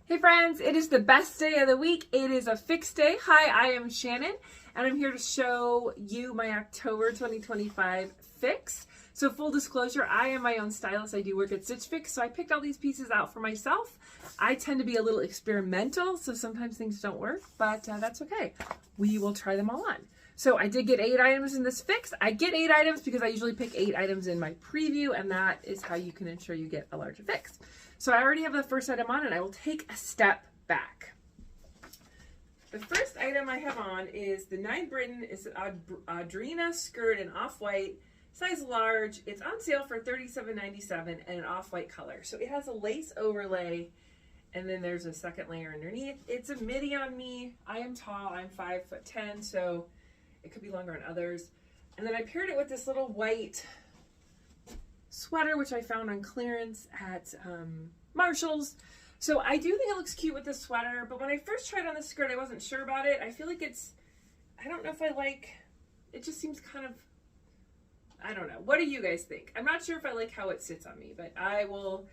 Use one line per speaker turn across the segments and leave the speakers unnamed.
Hey friends, it is the best day of the week. It is a fix day. Hi, I am Shannon, and I'm here to show you my October 2025 fix. So full disclosure, I am my own stylist. I do work at Stitch Fix, so I picked all these pieces out for myself. I tend to be a little experimental, so sometimes things don't work, but that's okay. We will try them all on. So I did get 8 items in this fix. I get 8 items because I usually pick 8 items in my preview, and that is how you can ensure you get a larger fix. So I already have the first item on, and I will take a step back. The first item I have on is the 9 Britain. It's an Audrina skirt in off-white, size large. It's on sale for $37.97 and an off-white color. So it has a lace overlay, and then there's a second layer underneath. It's a midi on me. I am tall. I'm 5'10", so it could be longer on others. And then I paired it with this little white sweater, which I found on clearance at Marshall's. So I do think it looks cute with this sweater, but when I first tried on the skirt, I wasn't sure about it. I feel like I don't know if I like, it just seems kind of, I don't know. What do you guys think? I'm not sure if I like how it sits on me, but I will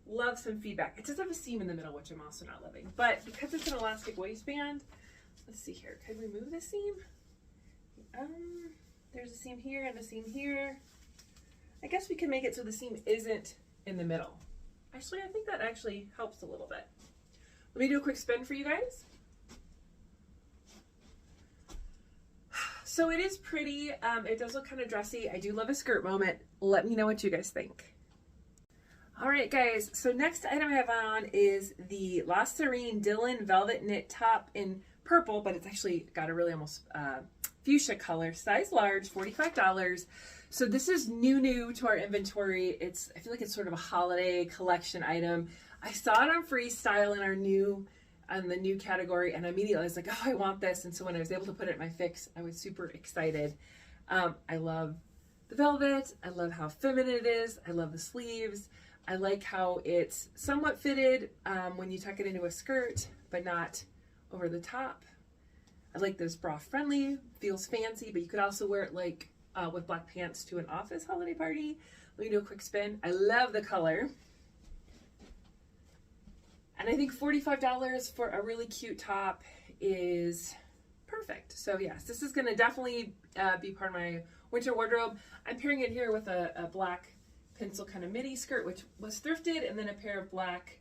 love some feedback. It does have a seam in the middle, which I'm also not loving, but because it's an elastic waistband, let's see here. Could we move the seam? There's a seam here and a seam here. I guess we can make it so the seam isn't in the middle. Actually, I think that actually helps a little bit. Let me do a quick spin for you guys. So it is pretty. It does look kind of dressy. I do love a skirt moment. Let me know what you guys think. All right, guys. So next item I have on is the La Serene Dylan Velvet Knit Top in purple, but it's actually got a really almost fuchsia color, size large, $45. So this is new to our inventory. I feel like it's sort of a holiday collection item. I saw it on Freestyle in the new category, and immediately I was like, oh, I want this. And so when I was able to put it in my fix, I was super excited. I love the velvet. I love how feminine it is. I love the sleeves. I like how it's somewhat fitted when you tuck it into a skirt, but not over the top. I like this bra friendly, feels fancy, but you could also wear it like with black pants to an office holiday party. Let me do a quick spin. I love the color. And I think $45 for a really cute top is perfect. So yes, this is gonna definitely be part of my winter wardrobe. I'm pairing it here with a black pencil kind of midi skirt, which was thrifted, and then a pair of black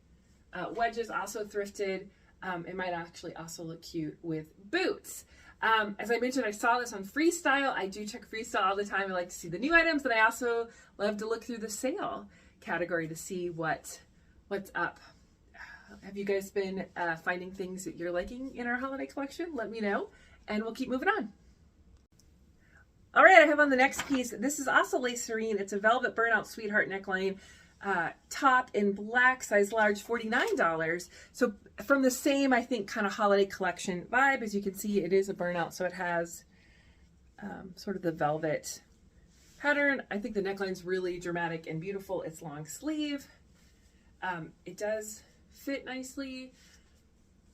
wedges, also thrifted. It might actually also look cute with boots. As I mentioned, I saw this on Freestyle. I do check Freestyle all the time. I like to see the new items, and I also love to look through the sale category to see what's up. Have you guys been finding things that you're liking in our holiday collection? Let me know, and we'll keep moving on. All right, I have on the next piece. This is also La Serene. It's a velvet burnout sweetheart neckline. Top in black, size large, $49. So from the same, I think, kind of holiday collection vibe. As you can see, it is a burnout, so it has sort of the velvet pattern. I think the neckline's really dramatic and beautiful. It's long sleeve. It does fit nicely.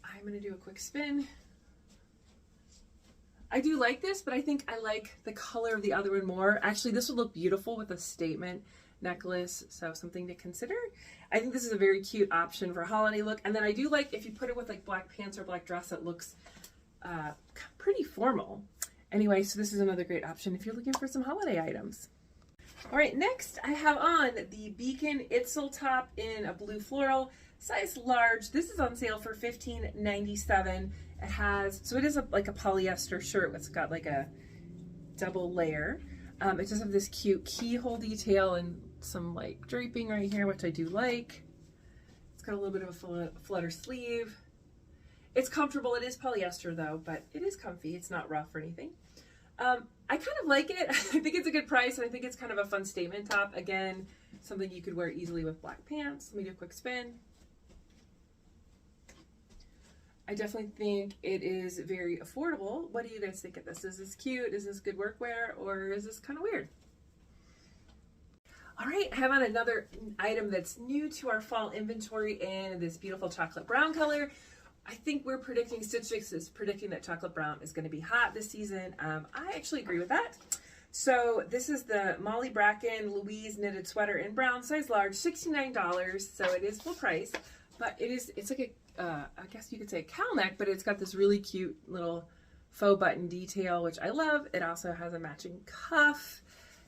I'm going to do a quick spin. I do like this, but I think I like the color of the other one more. Actually, this would look beautiful with a statement necklace, so something to consider. I think this is a very cute option for a holiday look. And then I do like if you put it with like black pants or black dress, it looks pretty formal. Anyway, so this is another great option if you're looking for some holiday items. All right, next I have on the Beacon Itzel top in a blue floral, size large. This is on sale for $15.97. It has, so it is like a polyester shirt. It's got like a double layer. It does have this cute keyhole detail and some like draping right here, which I do like. It's got a little bit of a flutter sleeve. It's comfortable. It is polyester though, but it is comfy. It's not rough or anything. I kind of like it. I think it's a good price, and I think it's kind of a fun statement top. Again, something you could wear easily with black pants. Let me do a quick spin. I definitely think it is very affordable. What do you guys think of this? Is this cute? Is this good workwear, or is this kind of weird? All right, I have on another item that's new to our fall inventory in this beautiful chocolate brown color. I think we're predicting, Stitch Fix is predicting that chocolate brown is going to be hot this season. I actually agree with that. So this is the Molly Bracken Louise knitted sweater in brown, size large, $69. So it is full price. but it's like a, I guess you could say a cowl neck, but it's got this really cute little faux button detail, which I love. It also has a matching cuff.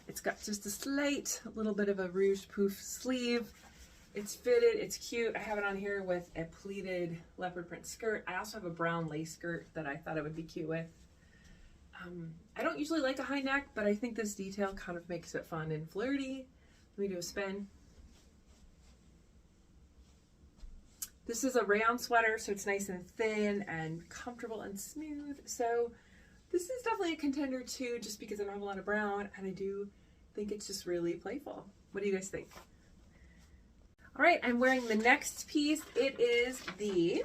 It's got just a slight little bit of a rouge poof sleeve. It's fitted, it's cute. I have it on here with a pleated leopard print skirt. I also have a brown lace skirt that I thought it would be cute with. I don't usually like a high neck, but I think this detail kind of makes it fun and flirty. Let me do a spin. This is a rayon sweater, so it's nice and thin and comfortable and smooth. So this is definitely a contender too, just because I don't have a lot of brown, and I do think it's just really playful. What do you guys think? All right, I'm wearing the next piece. It is the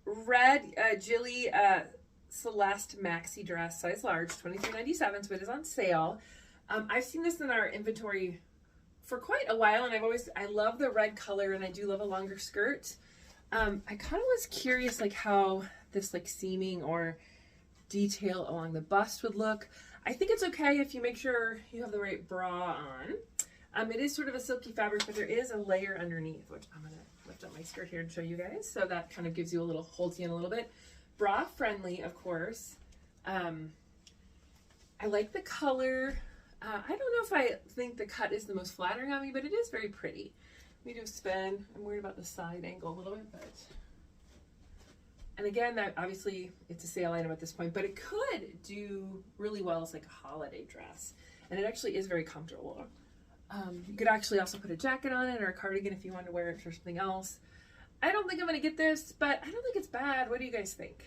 red Jilly Celeste maxi dress, size large, $23.97, so it is on sale. I've seen this in our inventory for quite a while, and I love the red color, and I do love a longer skirt. I kind of was curious like how this like seaming or detail along the bust would look. I think it's okay if you make sure you have the right bra on. It is sort of a silky fabric, but there is a layer underneath, which I'm gonna lift up my skirt here and show you guys. So that kind of gives you a little, holds you in a little bit. Bra friendly, of course. I like the color. I don't know if I think the cut is the most flattering on me, but it is very pretty. Let me do a spin. I'm worried about the side angle a little bit, but. And again, that obviously it's a sale item at this point, but it could do really well as like a holiday dress. And it actually is very comfortable. You could actually also put a jacket on it or a cardigan if you want to wear it for something else. I don't think I'm going to get this, but I don't think it's bad. What do you guys think?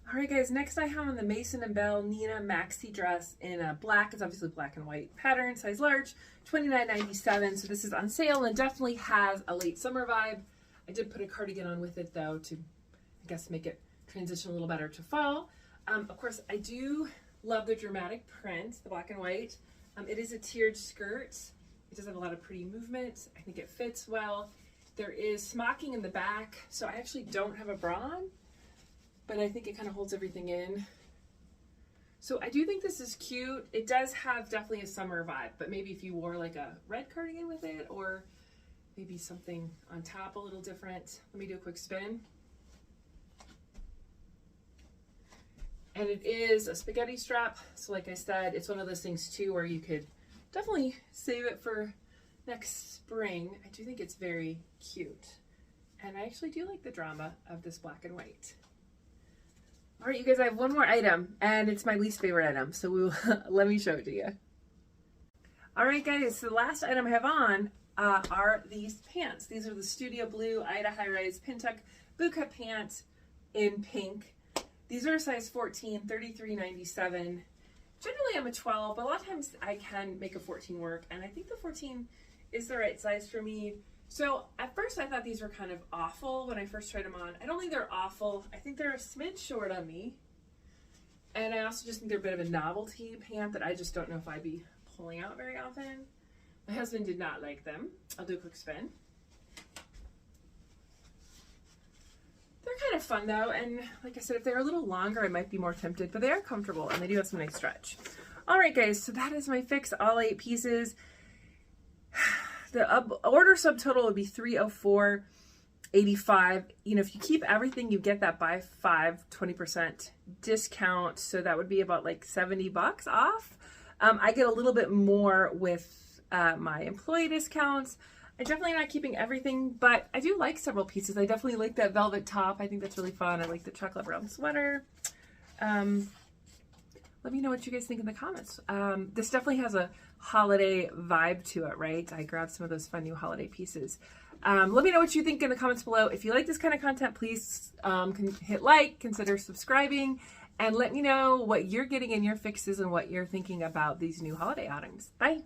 All right, guys, next I have on the Mason & Bell Nina maxi dress in a black. It's obviously black and white pattern, size large, $29.97. So this is on sale and definitely has a late summer vibe. I did put a cardigan on with it though to, I guess, make it transition a little better to fall. Of course, I do love the dramatic print, the black and white. It is a tiered skirt. It does have a lot of pretty movement. I think it fits well. There is smocking in the back, so I actually don't have a bra on, but I think it kind of holds everything in. So I do think this is cute. It does have definitely a summer vibe, but maybe if you wore like a red cardigan with it or maybe something on top a little different. Let me do a quick spin. And it is a spaghetti strap. So like I said, it's one of those things too where you could definitely save it for next spring. I do think it's very cute. And I actually do like the drama of this black and white. All right, you guys, I have one more item and it's my least favorite item. So let me show it to you. All right, guys, so the last item I have on are these pants. These are the Studio Blue Ida High Rise Pintuck boot cut pants in pink. These are a size 14, $33.97. Generally I'm a 12, but a lot of times I can make a 14 work, and I think the 14 is the right size for me. So at first I thought these were kind of awful when I first tried them on. I don't think they're awful. I think they're a smidge short on me. And I also just think they're a bit of a novelty pant that I just don't know if I'd be pulling out very often. My husband did not like them. I'll do a quick spin. They're kind of fun though, and like I said, if they're a little longer, I might be more tempted, but they are comfortable and they do have some nice stretch. All right, guys, so that is my fix, all 8 pieces. The order subtotal would be $304.85. You know, if you keep everything, you get that buy 5, 20% discount. So that would be about like $70 off. I get a little bit more with my employee discounts. I'm definitely not keeping everything, but I do like several pieces. I definitely like that velvet top. I think that's really fun. I like the chocolate brown sweater. Let me know what you guys think in the comments. This definitely has a holiday vibe to it, right? I grabbed some of those fun new holiday pieces. Let me know what you think in the comments below. If you like this kind of content, please hit like, consider subscribing, and let me know what you're getting in your fixes and what you're thinking about these new holiday items. Bye.